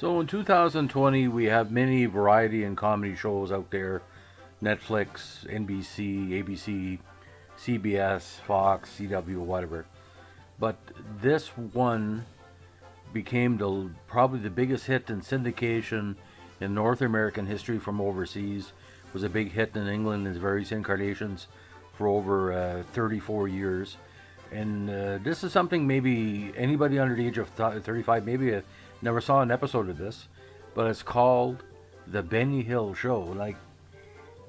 So in 2020, we have many variety and comedy shows out there: Netflix, NBC, ABC, CBS, Fox, CW, whatever. But this one became probably the biggest hit in syndication in North American history from overseas. It was a big hit in England in its various incarnations for over 34 years. And this is something maybe anybody under the age of 35 maybe never saw an episode of this, but it's called The Benny Hill Show. Like,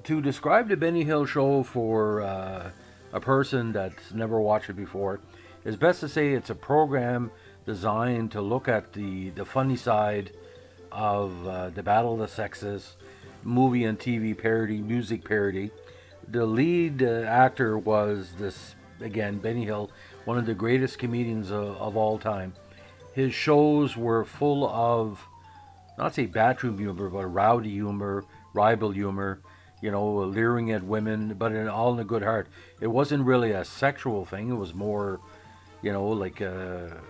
to describe The Benny Hill Show for a person that's never watched it before, it's best to say it's a program designed to look at the funny side of the battle of the sexes, movie and TV parody, music parody. The lead actor was this, again, Benny Hill, one of the greatest comedians of all time. His shows were full of, not say bathroom humor, but rowdy humor, ribald humor, leering at women, but all in a good heart. It wasn't really a sexual thing. It was more, like a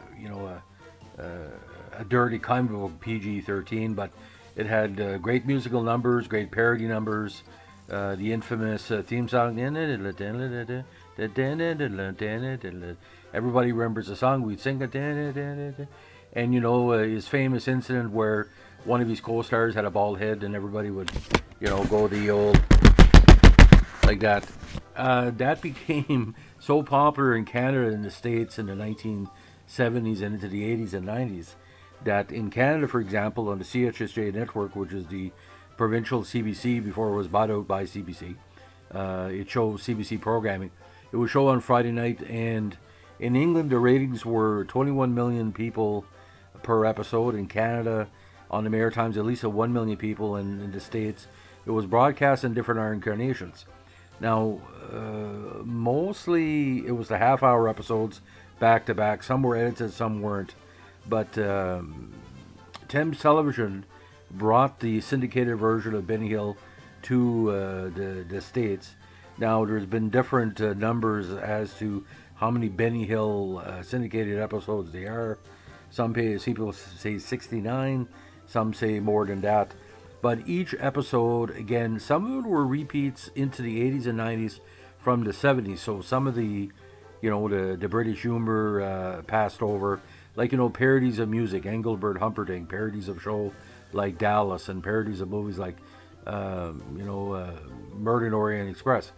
dirty kind of a PG-13, but it had great musical numbers, great parody numbers, the infamous theme song. Everybody remembers the song. We'd sing it, and his famous incident where one of his co-stars had a bald head, and everybody would, go the old like that. That became so popular in Canada and the States in the 1970s and into the 80s and 90s that in Canada, for example, on the CHSJ network, which is the provincial CBC before it was bought out by CBC, it shows CBC programming. It would show on Friday night, and in England, the ratings were 21 million people per episode. In Canada, on the Maritimes, at least 1 million people. In the States, it was broadcast in different incarnations. Now, mostly it was the half-hour episodes, back to back. Some were edited, some weren't. But Thames Television brought the syndicated version of Benny Hill to the States. Now, there's been different numbers as to how many Benny Hill syndicated episodes there are. Some people say 69, some say more than that. But each episode, again, some of it were repeats into the 80s and 90s from the 70s. So some of the British humor passed over. Like, parodies of music, Engelbert Humperdinck, parodies of show like Dallas, and parodies of movies like, Murder in Orient Express.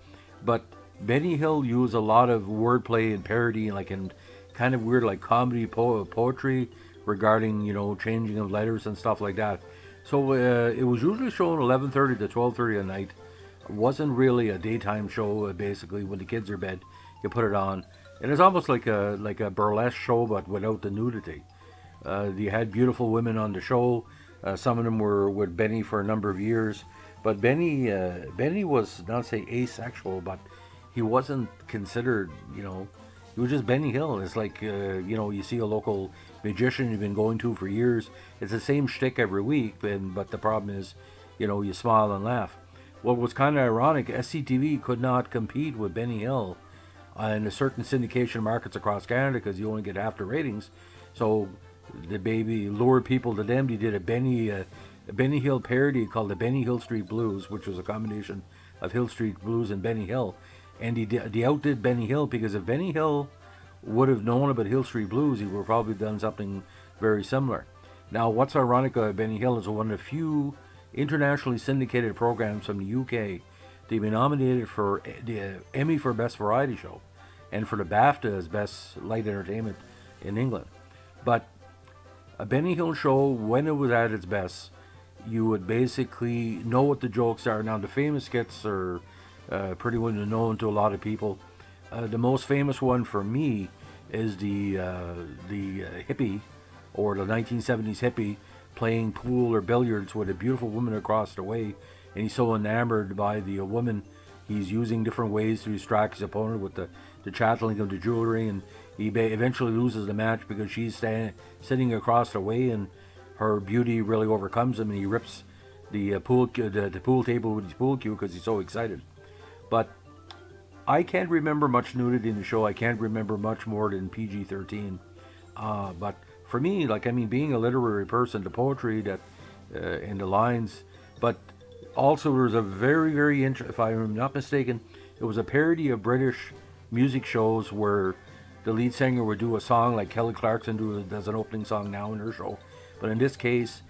But Benny Hill used a lot of wordplay and parody, like in kind of weird, like comedy poetry regarding, changing of letters and stuff like that. So it was usually shown 11:30 to 12:30 at night. It wasn't really a daytime show. Basically, when the kids are in bed, you put it on, and it's almost like a burlesque show, but without the nudity. You had beautiful women on the show. Some of them were with Benny for a number of years, but Benny was, not say asexual, but he wasn't considered. He was just Benny Hill. It's like you see a local magician you've been going to for years. It's the same shtick every week, but the problem is, you smile and laugh. What was kind of ironic, SCTV could not compete with Benny Hill in a certain syndication markets across Canada because you only get half the ratings. So the baby lured people to them. They did a Benny Hill parody called the Benny Hill Street Blues, which was a combination of Hill Street Blues and Benny Hill. And they outdid Benny Hill, because if Benny Hill would have known about Hill Street Blues, he would have probably done something very similar. Now, what's ironic about Benny Hill is one of the few internationally syndicated programs from the UK to be nominated for the Emmy for Best Variety Show and for the BAFTA as Best Light Entertainment in England. But a Benny Hill show, when it was at its best, you would basically know what the jokes are. Now, the famous skits are pretty well known to a lot of people. The most famous one for me is the hippie, or the 1970s hippie, playing pool or billiards with a beautiful woman across the way, and he's so enamored by the woman, he's using different ways to distract his opponent with the chatteling of the jewelry, and he eventually loses the match because she's sitting across the way, and her beauty really overcomes him, and he rips the pool table with his pool cue because he's so excited. But I can't remember much nudity in the show. I can't remember much more than PG-13. But for me, like, I mean, being a literary person, the poetry that in the lines, but also there was a very, very if I'm not mistaken, it was a parody of British music shows where the lead singer would do a song like Kelly Clarkson does an opening song now in her show, but in this case,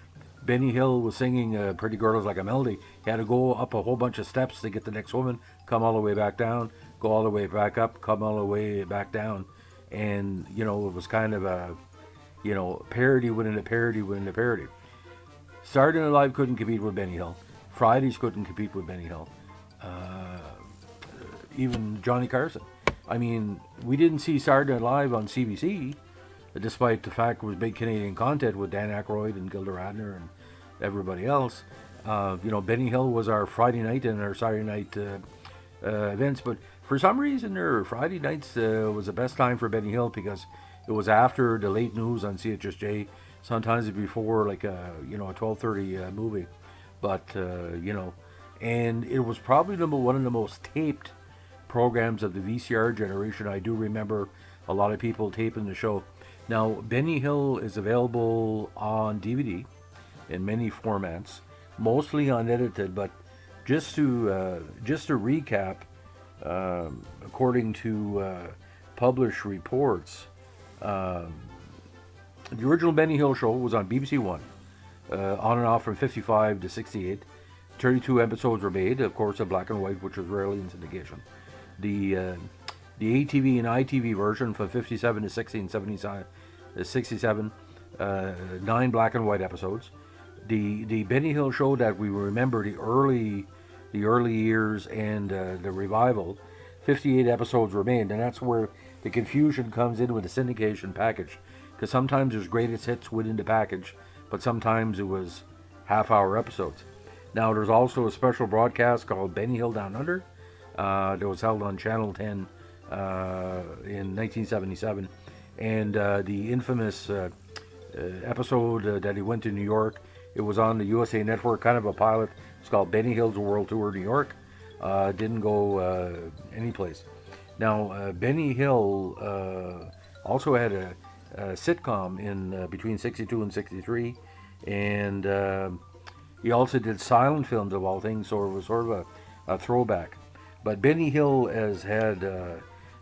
Benny Hill was singing "Pretty Girl Is Like a Melody." He had to go up a whole bunch of steps to get the next woman, come all the way back down, go all the way back up, come all the way back down, and it was kind of a parody within a parody within a parody. Saturday Night Live couldn't compete with Benny Hill. Fridays couldn't compete with Benny Hill. Uh, Even Johnny Carson. I mean, we didn't see Saturday Night Live on CBC, despite the fact it was big Canadian content with Dan Aykroyd and Gilda Radner and everybody else. Benny Hill was our Friday night and our Saturday night events, but for some reason, their Friday nights was the best time for Benny Hill because it was after the late news on CHSJ. Sometimes before like a 12:30 movie, but and it was probably one of the most taped programs of the VCR generation. I do remember a lot of people taping the show. Now, Benny Hill is available on DVD in many formats, mostly unedited. But just to recap, according to published reports, the original Benny Hill show was on BBC One, on and off from 55 to 68. 32 episodes were made, of course, in black and white, which was rarely in syndication. The ATV and ITV version from 57 to 67, 9 black and white episodes. The Benny Hill show that we remember, the early years and the revival, 58 episodes were made, and that's where the confusion comes in with the syndication package, because sometimes there's greatest hits within the package, but sometimes it was half-hour episodes. Now, there's also a special broadcast called Benny Hill Down Under that was held on Channel 10 in 1977, and the infamous episode that he went to New York, it was on the USA Network, kind of a pilot. It's called Benny Hill's World Tour New York. Didn't go anyplace. Now, Benny Hill also had a sitcom in between 62 and 63, and he also did silent films of all things, so it was sort of a throwback. But Benny Hill has had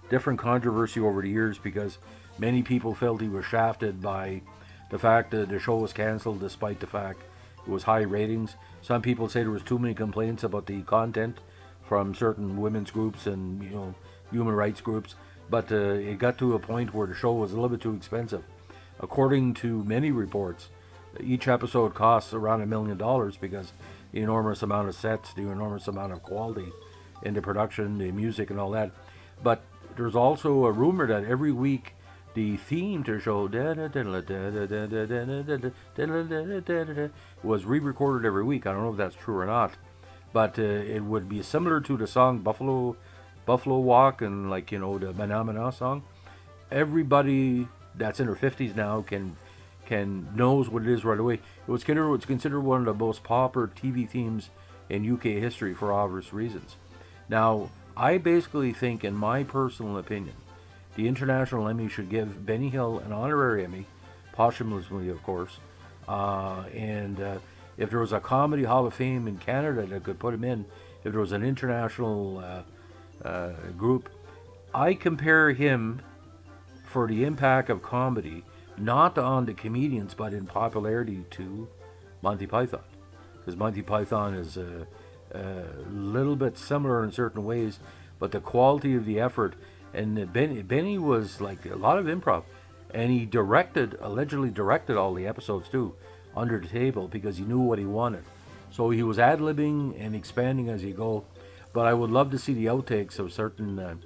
different controversy over the years because many people felt he was shafted by the fact that the show was cancelled despite the fact it was high ratings. Some people say there was too many complaints about the content from certain women's groups and human rights groups, but it got to a point where the show was a little bit too expensive. According to many reports, each episode costs around $1 million because the enormous amount of sets, the enormous amount of quality in the production, the music and all that. But there's also a rumor that every week the theme to the show was re-recorded every week. I don't know if that's true or not, but it would be similar to the song Buffalo Walk and the Mana Mana song. Everybody that's in their 50s now can knows what it is right away. It's considered one of the most popular TV themes in UK history for obvious reasons. Now, I basically think, in my personal opinion, the International Emmy should give Benny Hill an honorary Emmy, posthumously, of course. And if there was a Comedy Hall of Fame in Canada that could put him in, if there was an international group, I compare him for the impact of comedy, not on the comedians, but in popularity to Monty Python. Because Monty Python is a little bit similar in certain ways, but the quality of the effort, and Benny was like a lot of improv, and he allegedly directed all the episodes too, under the table, because he knew what he wanted. So he was ad-libbing and expanding as you go, but I would love to see the outtakes of certain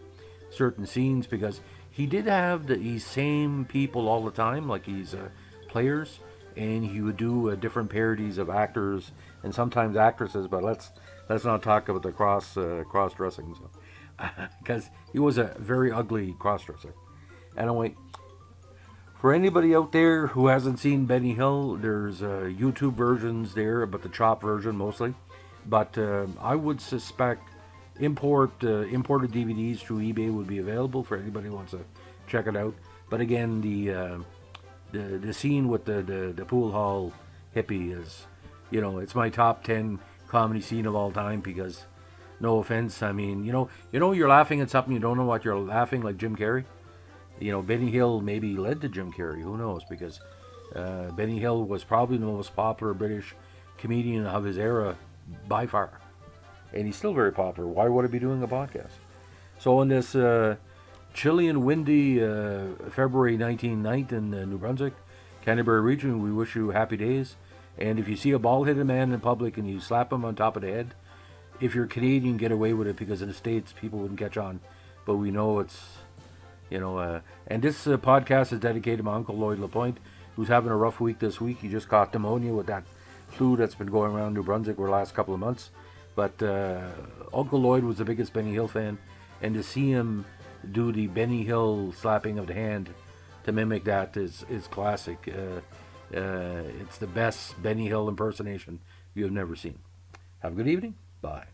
scenes, because he did have these same people all the time, like he's players, and he would do different parodies of actors and sometimes actresses. But let's not talk about the cross dressing, because he was a very ugly cross dresser. Anyway, for anybody out there who hasn't seen Benny Hill, there's YouTube versions there, but the chop version mostly. But I would suspect imported DVDs through eBay would be available for anybody who wants to check it out. But again, the the scene with the pool hall hippie is, it's my top 10 comedy scene of all time because, no offense, I mean, you're laughing at something, you don't know what you're laughing, like Jim Carrey. Benny Hill maybe led to Jim Carrey, who knows, because Benny Hill was probably the most popular British comedian of his era by far. And he's still very popular. Why would I be doing a podcast? So on this chilly and windy February 19th in New Brunswick, Canterbury region, we wish you happy days. And if you see a bald-headed man in public and you slap him on top of the head, if you're Canadian, get away with it because in the States, people wouldn't catch on. But we know it's, and this podcast is dedicated to my Uncle Lloyd Lapointe, who's having a rough week this week. He just caught pneumonia with that flu that's been going around New Brunswick for the last couple of months. But Uncle Lloyd was the biggest Benny Hill fan, and to see him do the Benny Hill slapping of the hand to mimic that is classic. It's the best Benny Hill impersonation you have never seen. Have a good evening. Bye.